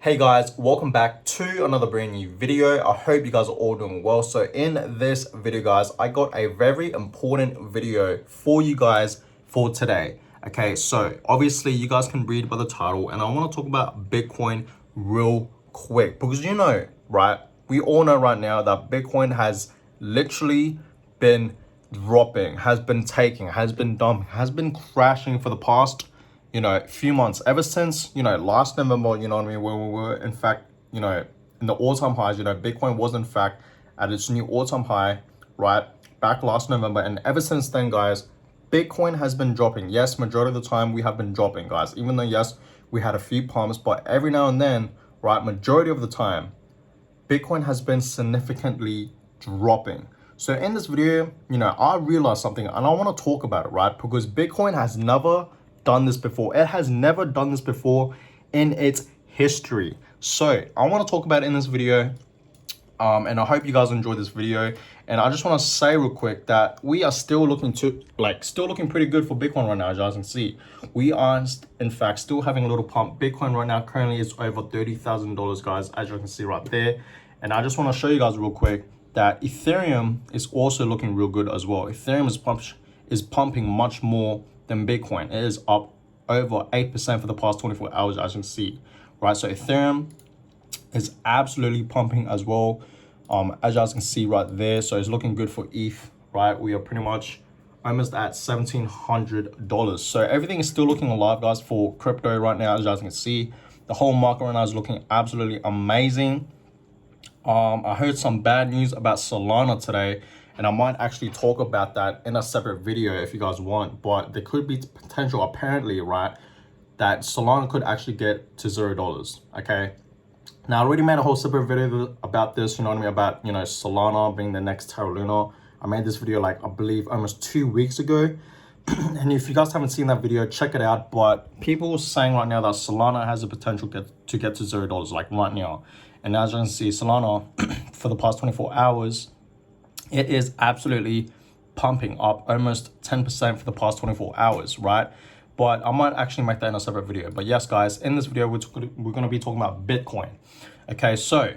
Hey guys, welcome back to another brand new video. I hope you guys are all doing well. So in this video guys, I got a very important video for you guys for today. Okay, so obviously you guys can read by the title and I want to talk about Bitcoin real quick because right? We all know right now that Bitcoin has literally been dropping, has been taking, has been dumping, has been crashing for the past few months, ever since, last November, when we were, in fact, in the all-time highs, Bitcoin was, in fact, at its new all-time high, right, back last November. And ever since then, guys, Bitcoin has been dropping. Yes, majority of the time we have been dropping, guys, even though, yes, we had a few pumps, but every now and then, right, majority of the time, Bitcoin has been significantly dropping. So in this video, I realized something and I want to talk about it, right? Because Bitcoin has never done this before. It has never done this before in its history. So I want to talk about it in this video. And I hope you guys enjoy this video. And I just want to say real quick that we are still looking pretty good for Bitcoin right now, as you guys can see. We are, in fact, still having a little pump. Bitcoin right now currently is over $30,000, guys, as you can see right there. And I just want to show you guys real quick that Ethereum is also looking real good as well. Ethereum is pumping much more than Bitcoin. It is up over 8% for the past 24 hours, as you can see, right? So Ethereum is absolutely pumping as well, as you guys can see right there. So it's looking good for ETH, right? We are pretty much almost at $1,700. So everything is still looking alive, guys, for crypto right now. As you guys can see, the whole market right now is looking absolutely amazing. I heard some bad news about Solana today, and I might actually talk about that in a separate video if you guys want. But there could be potential, apparently, right, that Solana could actually get to $0. Okay. Now, I already made a whole separate video about this, about, Solana being the next Terra Luna. I made this video, I believe, almost 2 weeks ago. And if you guys haven't seen that video, check it out. But people are saying right now that Solana has the potential to get to $0, right now. And as you can see, Solana, for the past 24 hours, it is absolutely pumping up almost 10% for the past 24 hours, right? But I might actually make that in a separate video. But yes, guys, in this video, we're going to be talking about Bitcoin. Okay, so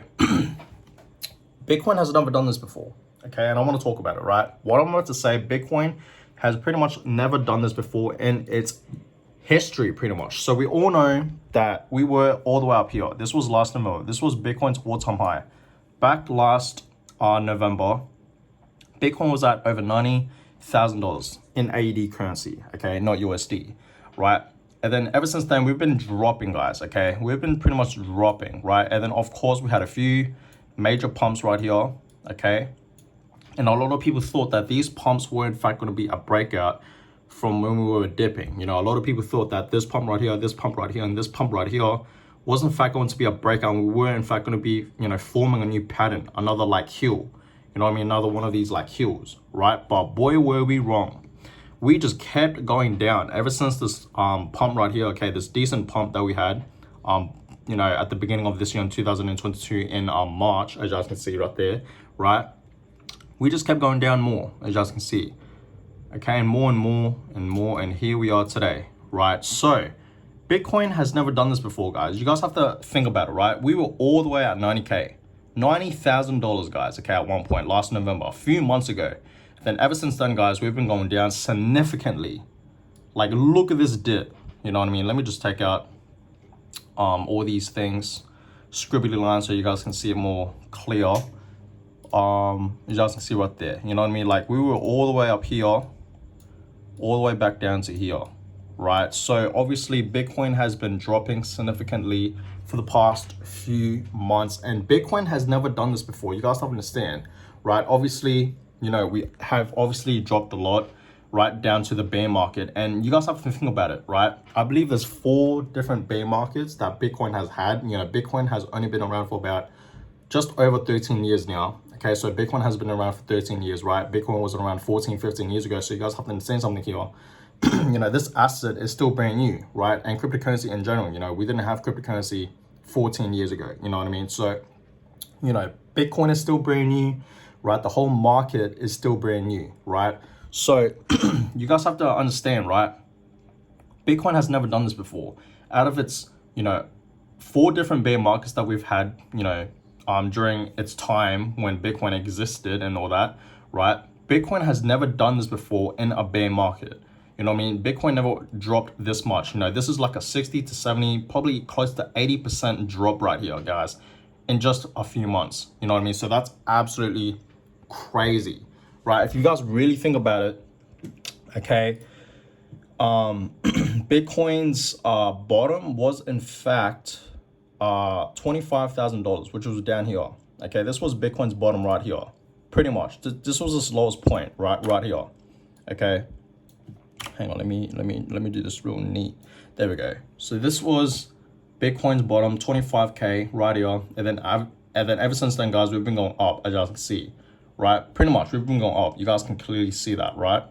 Bitcoin has never done this before. Okay, and I want to talk about it, right? What I'm about to say, Bitcoin has pretty much never done this before in its history, pretty much. So we all know that we were all the way up here. This was last November. This was Bitcoin's all-time high. Back last November, Bitcoin was at over $90,000 in AED currency, okay, not USD, right? And then ever since then, we've been dropping, guys, okay? We've been pretty much dropping, right? And then, of course, we had a few major pumps right here, okay? And a lot of people thought that these pumps were, in fact, going to be a breakout from when we were dipping. A lot of people thought that this pump right here, this pump right here, and this pump right here was, in fact, going to be a breakout. And we were, in fact, going to be, forming a new pattern, another, hill. Another one of these, hills, right? But boy, were we wrong. We just kept going down ever since this pump right here, okay, this decent pump that we had, at the beginning of this year in 2022 in March, as you guys can see right there, right? We just kept going down more, as you guys can see. Okay, and more and more and more, and here we are today, right? So Bitcoin has never done this before, guys. You guys have to think about it, right? We were all the way at 90K, $90,000, guys, okay, at one point last November, a few months ago. Then ever since then, guys, we've been going down significantly. Look at this dip, you know what I mean? Let me just take out all these things, scribbly lines, so you guys can see it more clear. You guys can see right there, you know what I mean? We were all the way up here, all the way back down to here, right? So obviously Bitcoin has been dropping significantly for the past few months, and Bitcoin has never done this before. You guys have to understand, right? Obviously, we have obviously dropped a lot, right, down to the bear market, and you guys have to think about it, right? I believe there's 4 different bear markets that Bitcoin has had. Bitcoin has only been around for about just over 13 years now. Okay, so Bitcoin has been around for 13 years, right? Bitcoin was around 14, 15 years ago. So you guys have to understand something here. This asset is still brand new, right? And cryptocurrency in general, we didn't have cryptocurrency 14 years ago, you know what I mean? So, Bitcoin is still brand new, right? The whole market is still brand new, right? So you guys have to understand, right? Bitcoin has never done this before. Out of its, 4 different bear markets that we've had, during its time when Bitcoin existed and all that, right? Bitcoin has never done this before in a bear market. You know what I mean? Bitcoin never dropped this much. This is like a 60 to 70, probably close to 80% drop right here, guys, in just a few months. You know what I mean? So that's absolutely crazy, right? If you guys really think about it, okay, Bitcoin's bottom was in fact $25,000, which was down here. Okay, this was Bitcoin's bottom right here, pretty much. This was its lowest point, right here. Okay, hang on, let me do this real neat. There we go. So this was Bitcoin's bottom, 25K right here, and then ever since then, guys, we've been going up, as you guys can see, right? Pretty much, we've been going up. You guys can clearly see that, right?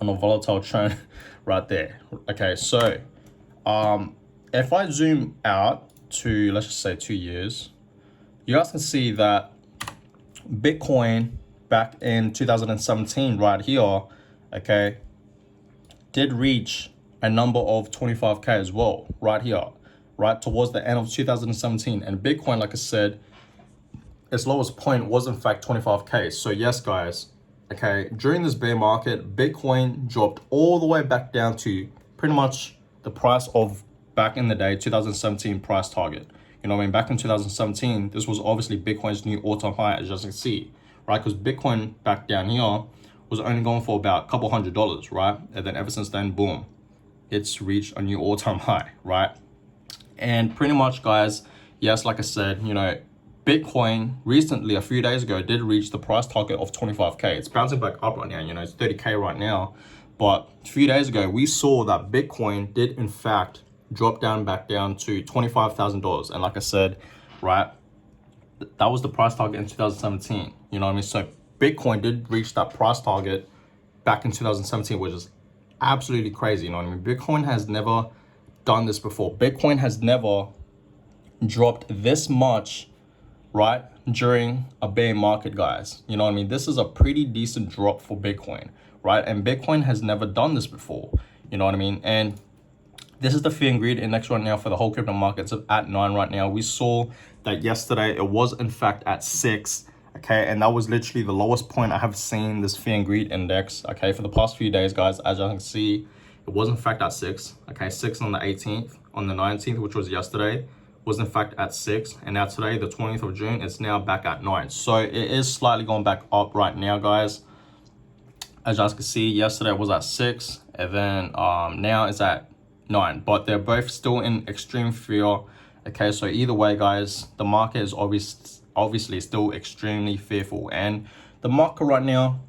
On a volatile trend right there. Okay, so if I zoom out to, let's just say 2 years, you guys can see that Bitcoin back in 2017 right here, okay, did reach a number of 25K as well right here, right towards the end of 2017. And Bitcoin, like I said, its lowest point was in fact 25K. So yes, guys, okay, during this bear market, Bitcoin dropped all the way back down to pretty much the price of back in the day, 2017 price target. You know what I mean? Back in 2017, this was obviously Bitcoin's new all-time high, as you can see, right? Because Bitcoin back down here was only going for about a couple $100, right? And then ever since then, boom, it's reached a new all-time high, right? And pretty much, guys, yes, like I said, Bitcoin recently, a few days ago, did reach the price target of 25K. It's bouncing back up right now, it's 30K right now. But a few days ago, we saw that Bitcoin did in fact drop back down to $25,000. And like I said, right, that was the price target in 2017. You know what I mean? So Bitcoin did reach that price target back in 2017, which is absolutely crazy. You know what I mean? Bitcoin has never done this before. Bitcoin has never dropped this much, right, during a bear market, guys. You know what I mean? This is a pretty decent drop for Bitcoin, right? And Bitcoin has never done this before. You know what I mean? And this is the fear and greed index right now for the whole crypto markets at 9 right now. We saw that yesterday it was in fact at 6, okay? And that was literally the lowest point I have seen this fear and greed index, okay? For the past few days, guys, as you can see, it was in fact at 6, okay? 6 on the 18th, on the 19th, which was yesterday, was in fact at 6. And now today, the 20th of June, it's now back at 9. So it is slightly going back up right now, guys. As you guys can see, yesterday it was at 6, and then now it's at 9, but they're both still in extreme fear. Okay, so either way, guys, the market is obviously still extremely fearful, and the market right now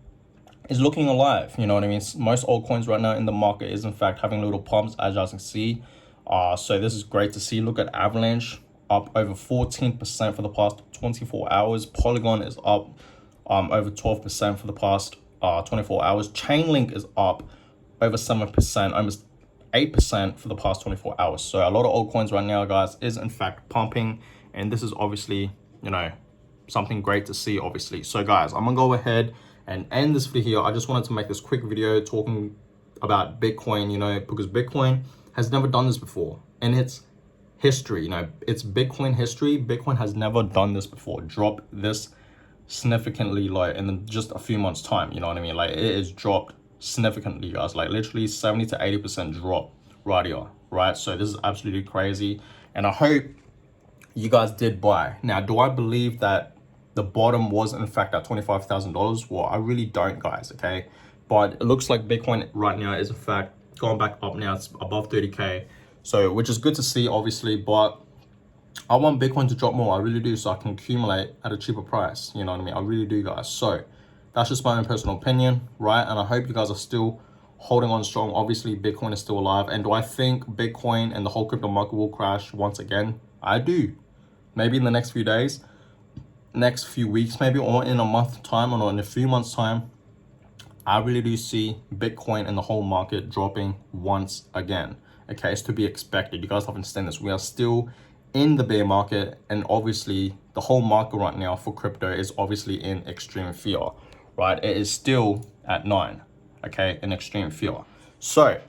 is looking alive. You know what I mean? Most altcoins right now in the market is in fact having little pumps, as you guys can see. So this is great to see. Look at Avalanche, up over 14% for the past 24 hours. Polygon is up over 12% for the past 24 hours. Chainlink is up over 7%, almost 8% for the past 24 hours. So a lot of altcoins right now, guys, is in fact pumping, and this is obviously, something great to see, obviously. So guys, I'm gonna go ahead and end this video here. I just wanted to make this quick video talking about Bitcoin, because Bitcoin has never done this before in its history. It's Bitcoin history. Bitcoin has never done this before, drop this significantly low in just a few months time. You know what I mean? Like, it is dropped significantly, guys, like literally 70 to 80% drop right here, right? So this is absolutely crazy, and I hope you guys did buy. Now, do I believe that the bottom was in fact at $25,000? Well, I really don't, guys, okay? But it looks like Bitcoin right now is in fact going back up now. It's above 30K, so which is good to see, obviously, but I want Bitcoin to drop more. I really do, so I can accumulate at a cheaper price. You know what I mean? I really do, guys. So that's just my own personal opinion, right? And I hope you guys are still holding on strong. Obviously, Bitcoin is still alive. And do I think Bitcoin and the whole crypto market will crash once again? I do. Maybe in the next few days, next few weeks, maybe, or in a month's time, or in a few months' time. I really do see Bitcoin and the whole market dropping once again. Okay, it's to be expected. You guys have to understand this. We are still in the bear market, and obviously the whole market right now for crypto is obviously in extreme fear. Right, it is still at 9, okay, in extreme fear. So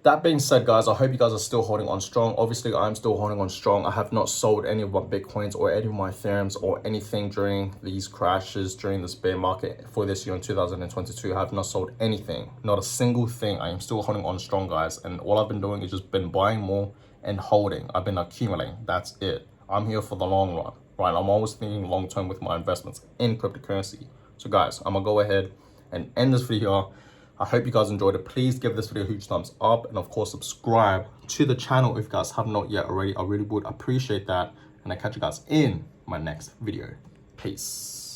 That being said, guys, I hope you guys are still holding on strong. Obviously, I'm still holding on strong. I have not sold any of my Bitcoins or any of my Ethereums or anything during these crashes, during this bear market for this year in 2022. I have not sold anything, not a single thing. I am still holding on strong, guys. And all I've been doing is just been buying more and holding. I've been accumulating. That's it. I'm here for the long run, right? I'm always thinking long term with my investments in cryptocurrency. So, guys, I'm going to go ahead and end this video. I hope you guys enjoyed it. Please give this video a huge thumbs up, and of course subscribe to the channel if you guys have not yet already. I really would appreciate that, and I catch you guys in my next video. Peace.